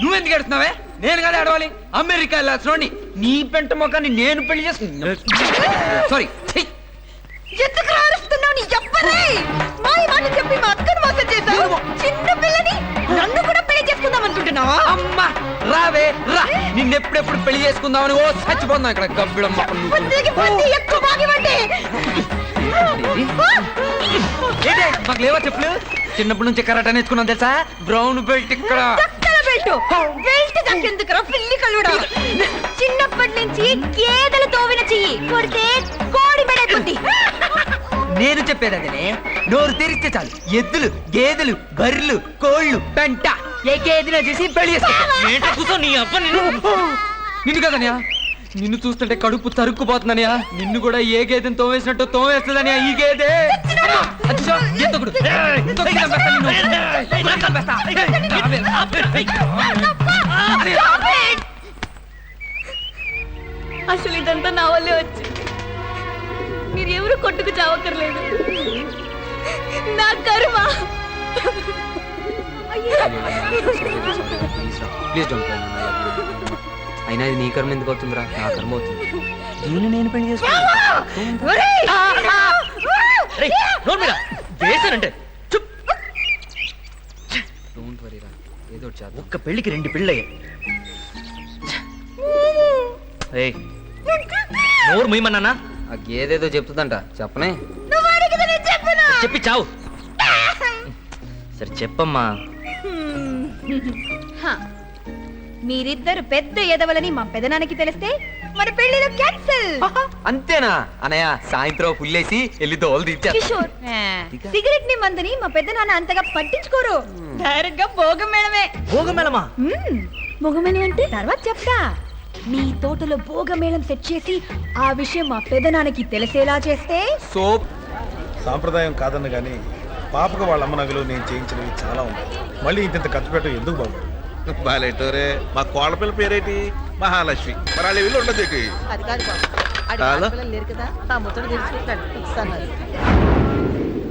నువ్వెందుకు ఏడుస్తున్నావే? నేను కదా అడవాలి. అమెరికా వెళ్ళాల్సిన నీ పెంట మొక్కని నేను పెళ్లి చేసుకున్నా. సారీ. ఎందుకు రారుస్తున్నావు? నీ చెప్పరే మాయ మాట చెప్పి మా అక్కను మోసం చేశావు. చిన్న పిల్లని నన్ను కూడా పెళ్లి చేసుకుందాం అనుకుంటున్నావా? అమ్మా రావే రా, నిన్నెప్పుడెప్పుడు పెళ్లి చేసుకుందామని ఓ చచ్చిపోతున్నావు ఇక్కడ గబ్బిడమ్మ. మాకు లేవా చెప్పులు? చిన్నప్పటి నుంచి కరాటే నేర్చుకున్నాం తెలుసా? బ్రౌన్ బెల్ట్ ఇక్కడ. చిన్నప్పటి నుంచి గేదెలు తోవిన చెయ్యి కొడితే కోడి మెడకుంది. నేను చెప్పేది అదే, నోరు తెరిస్తే చాలు ఎద్దులు గేదెలు బర్రెలు కోళ్ళు పెంట ఏకేదినా చేసి పెళ్లి చేస్తా. నిన్ను కదనయా, నిన్ను చూస్తుంటే కడుపు తరుక్కుపోతుందనయా. నిన్ను కూడా ఏ గేదెని తోవేసినట్టు తోవేస్తుందనయా ఈ గేదె. అసలు ఇదంతా నా వల్లే వచ్చి మీరు ఎవరు కొట్టుకు చావక్కర్లేదు. నా కర్మ. అయినా ఇది నీ కర్మ ఎందుకు అవుతుందిరా? నా కర్మ అవుతుంది. దీన్ని నేను పెళ్లి చేసుకుంటే ఏదో ఒక్క పెళ్లికి 2 పెళ్ళయ్యా. నోరు ముయ్యమన్నానా? ఆ గేదేదో చెప్తుందంట, చెప్పనే. చెప్పి చావు. సరే చెప్పమ్మా. మీరిద్దరు పెద్ద ఎదవలని మా పెదనాన్నకి తెలిస్తే మన పెళ్లిలో క్యాన్సిల్. అంతేనా అన్నయ్య? సాయంత్రం పుల్లేసి వెళ్ళి దోలు తీర్చా. కిషోర్, సిగరెట్ ని మందుని మా పెద్దనాన్న అంతగా పట్టించుకోరు. డైరెక్ట్ గా భోగమేళమే. భోగమేళమా? భోగమేళం అంటే తర్వాత చెప్తా. మీ తోటలో భోగమేళం సెట్ చేసి ఆ విషయం మా పెదనాన్నకి తెలిసేలా చేస్తే సోప్ సాంప్రదాయం కాదన్న గానీ పాపకు వాళ్ళ అమ్మ నగలు నేను చేయించినవి చాలా ఉన్నాయి. మళ్ళీ ఇంత ఖర్చు పెట్టడం ఎందుకు బాబు? బాలేటోరే, మా కోడపిల్ల పేరేటి? మహాలక్ష్మి. మరి వాళ్ళ వీళ్ళు ఉండదు. అది కాదు బాబు, లేరు కదా, ఆ ముచ్చట తెలుసుకుంటాడు.